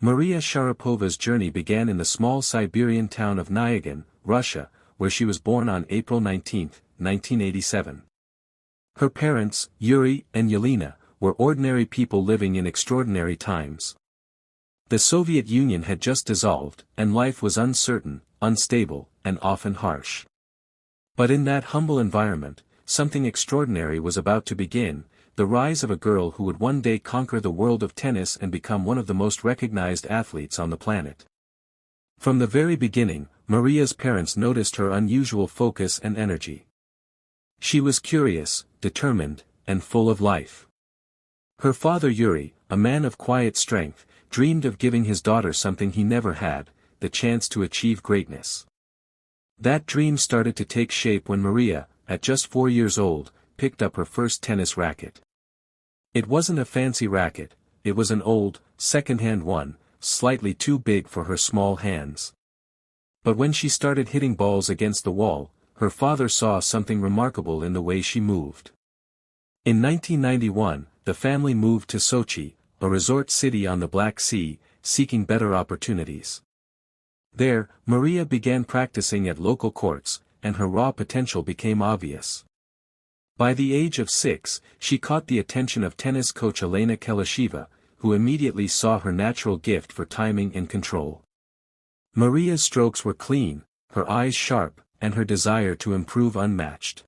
Maria Sharapova's journey began in the small Siberian town of Nyagin, Russia, where she was born on April 19, 1987. Her parents, Yuri and Yelena, were ordinary people living in extraordinary times. The Soviet Union had just dissolved, and life was uncertain, unstable, and often harsh. But in that humble environment, something extraordinary was about to begin, the rise of a girl who would one day conquer the world of tennis and become one of the most recognized athletes on the planet. From the very beginning, Maria's parents noticed her unusual focus and energy. She was curious, determined, and full of life. Her father Yuri, a man of quiet strength, dreamed of giving his daughter something he never had, the chance to achieve greatness. That dream started to take shape when Maria, at just 4 years old, picked up her first tennis racket. It wasn't a fancy racket, it was an old, second-hand one, slightly too big for her small hands. But when she started hitting balls against the wall, her father saw something remarkable in the way she moved. In 1991, the family moved to Sochi, a resort city on the Black Sea, seeking better opportunities. There, Maria began practicing at local courts, and her raw potential became obvious. By the age of 6, she caught the attention of tennis coach Elena Kelesheva, who immediately saw her natural gift for timing and control. Maria's strokes were clean, her eyes sharp, and her desire to improve unmatched.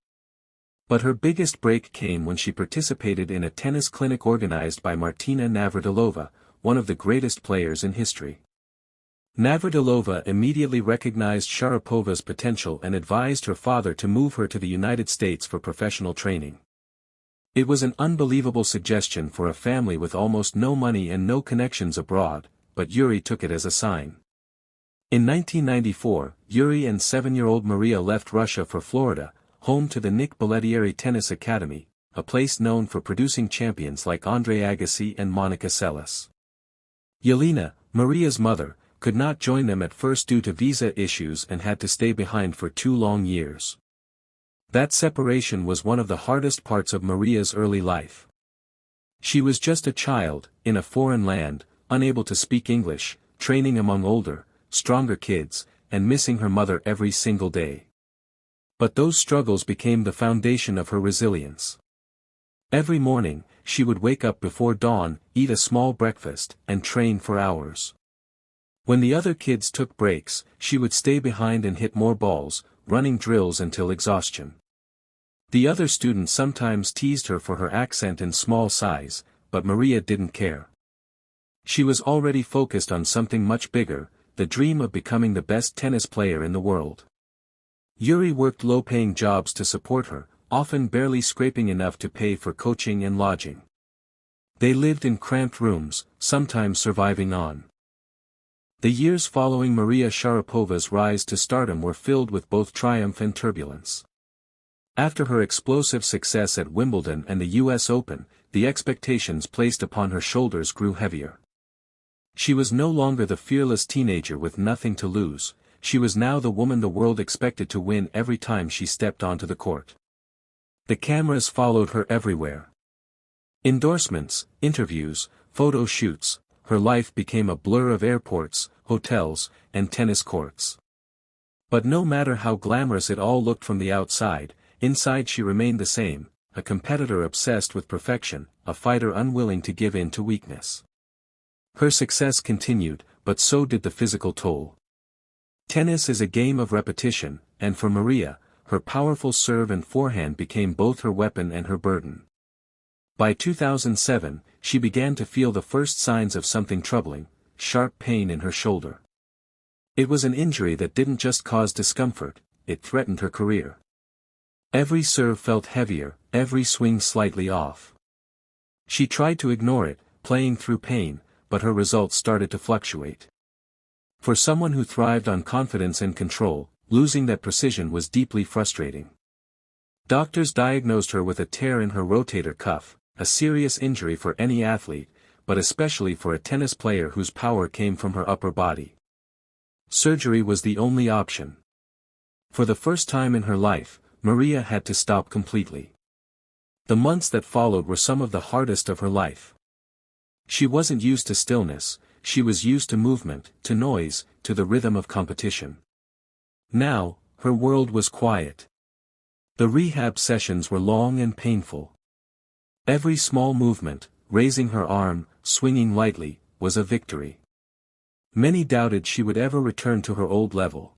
But her biggest break came when she participated in a tennis clinic organized by Martina Navratilova, one of the greatest players in history. Navratilova immediately recognized Sharapova's potential and advised her father to move her to the United States for professional training. It was an unbelievable suggestion for a family with almost no money and no connections abroad, but Yuri took it as a sign. In 1994, Yuri and 7-year-old Maria left Russia for Florida, home to the Nick Bollettieri Tennis Academy, a place known for producing champions like Andre Agassi and Monica Seles. Yelena, Maria's mother, could not join them at first due to visa issues and had to stay behind for 2 long years. That separation was one of the hardest parts of Maria's early life. She was just a child, in a foreign land, unable to speak English, training among older, stronger kids, and missing her mother every single day. But those struggles became the foundation of her resilience. Every morning, she would wake up before dawn, eat a small breakfast, and train for hours. When the other kids took breaks, she would stay behind and hit more balls, running drills until exhaustion. The other students sometimes teased her for her accent and small size, but Maria didn't care. She was already focused on something much bigger, the dream of becoming the best tennis player in the world. Yuri worked low-paying jobs to support her, often barely scraping enough to pay for coaching and lodging. They lived in cramped rooms, sometimes surviving on. The years following Maria Sharapova's rise to stardom were filled with both triumph and turbulence. After her explosive success at Wimbledon and the US Open, the expectations placed upon her shoulders grew heavier. She was no longer the fearless teenager with nothing to lose, she was now the woman the world expected to win every time she stepped onto the court. The cameras followed her everywhere. Endorsements, interviews, photo shoots, her life became a blur of airports, hotels, and tennis courts. But no matter how glamorous it all looked from the outside, inside she remained the same, a competitor obsessed with perfection, a fighter unwilling to give in to weakness. Her success continued, but so did the physical toll. Tennis is a game of repetition, and for Maria, her powerful serve and forehand became both her weapon and her burden. By 2007, she began to feel the first signs of something troubling, sharp pain in her shoulder. It was an injury that didn't just cause discomfort, it threatened her career. Every serve felt heavier, every swing slightly off. She tried to ignore it, playing through pain, but her results started to fluctuate. For someone who thrived on confidence and control, losing that precision was deeply frustrating. Doctors diagnosed her with a tear in her rotator cuff, a serious injury for any athlete, but especially for a tennis player whose power came from her upper body. Surgery was the only option. For the first time in her life, Maria had to stop completely. The months that followed were some of the hardest of her life. She wasn't used to stillness, she was used to movement, to noise, to the rhythm of competition. Now, her world was quiet. The rehab sessions were long and painful. Every small movement, raising her arm, swinging lightly, was a victory. Many doubted she would ever return to her old level.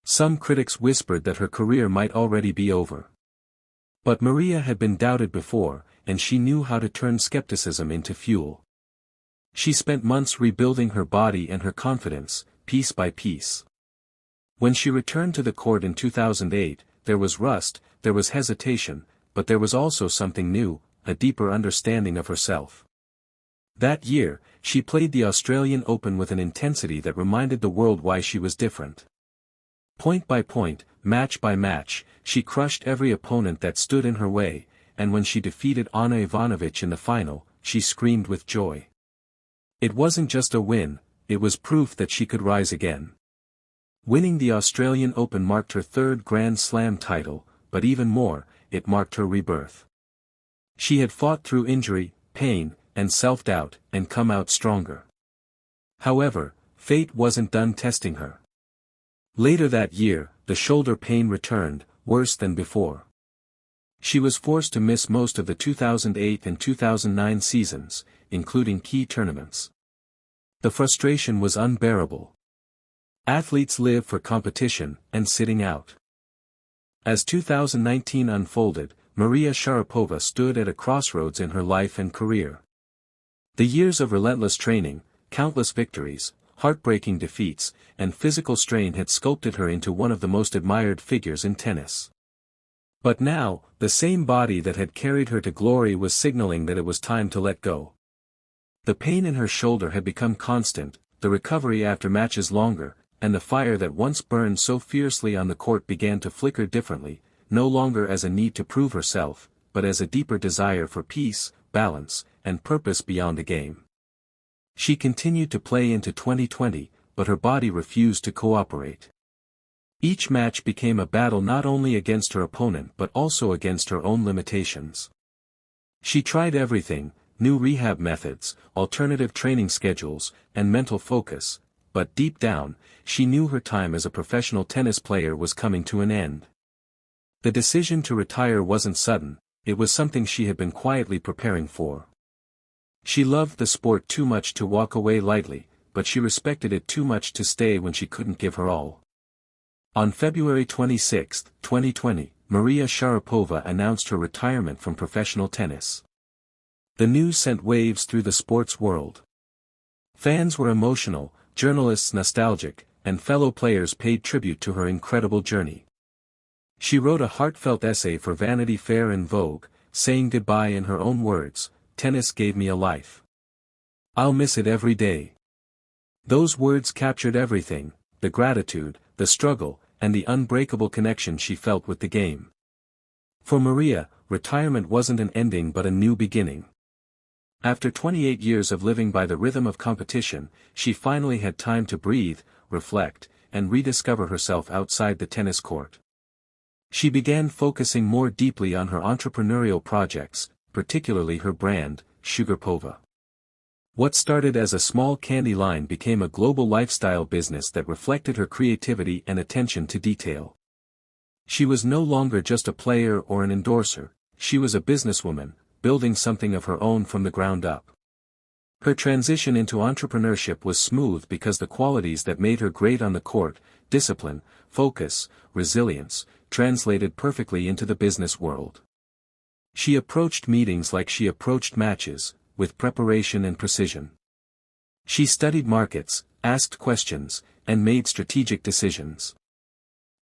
Some critics whispered that her career might already be over. But Maria had been doubted before, and she knew how to turn skepticism into fuel. She spent months rebuilding her body and her confidence, piece by piece. When she returned to the court in 2008, there was rust, there was hesitation, but there was also something new, a deeper understanding of herself. That year, she played the Australian Open with an intensity that reminded the world why she was different. Point by point, match by match, she crushed every opponent that stood in her way, and when she defeated Ana Ivanovic in the final, she screamed with joy. It wasn't just a win, it was proof that she could rise again. Winning the Australian Open marked her third Grand Slam title, but even more, it marked her rebirth. She had fought through injury, pain, and self-doubt, and come out stronger. However, fate wasn't done testing her. Later that year, the shoulder pain returned, worse than before. She was forced to miss most of the 2008 and 2009 seasons, including key tournaments. The frustration was unbearable. Athletes live for competition and sitting out. As 2019 unfolded, Maria Sharapova stood at a crossroads in her life and career. The years of relentless training, countless victories, heartbreaking defeats, and physical strain had sculpted her into one of the most admired figures in tennis. But now, the same body that had carried her to glory was signaling that it was time to let go. The pain in her shoulder had become constant, the recovery after matches longer, and the fire that once burned so fiercely on the court began to flicker differently, no longer as a need to prove herself, but as a deeper desire for peace, balance, and purpose beyond the game. She continued to play into 2020, but her body refused to cooperate. Each match became a battle not only against her opponent but also against her own limitations. She tried everything, new rehab methods, alternative training schedules, and mental focus, but deep down, she knew her time as a professional tennis player was coming to an end. The decision to retire wasn't sudden, it was something she had been quietly preparing for. She loved the sport too much to walk away lightly, but she respected it too much to stay when she couldn't give her all. On February 26, 2020, Maria Sharapova announced her retirement from professional tennis. The news sent waves through the sports world. Fans were emotional, journalists nostalgic, and fellow players paid tribute to her incredible journey. She wrote a heartfelt essay for Vanity Fair and Vogue, saying goodbye in her own words, "Tennis gave me a life. I'll miss it every day." Those words captured everything, the gratitude, the struggle, and the unbreakable connection she felt with the game. For Maria, retirement wasn't an ending but a new beginning. After 28 years of living by the rhythm of competition, she finally had time to breathe, reflect, and rediscover herself outside the tennis court. She began focusing more deeply on her entrepreneurial projects, particularly her brand, Sugarpova. What started as a small candy line became a global lifestyle business that reflected her creativity and attention to detail. She was no longer just a player or an endorser, she was a businesswoman, building something of her own from the ground up. Her transition into entrepreneurship was smooth because the qualities that made her great on the court, discipline, focus, resilience, translated perfectly into the business world. She approached meetings like she approached matches, with preparation and precision. She studied markets, asked questions, and made strategic decisions.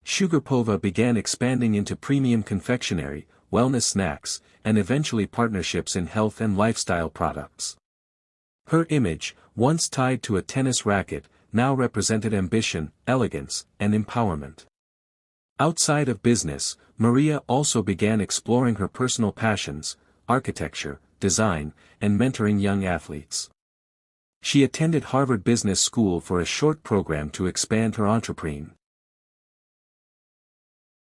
Sugarpova began expanding into premium confectionery, wellness snacks, and eventually partnerships in health and lifestyle products. Her image, once tied to a tennis racket, now represented ambition, elegance, and empowerment. Outside of business, Maria also began exploring her personal passions, architecture, design, and mentoring young athletes. She attended Harvard Business School for a short program to expand her entrepreneurial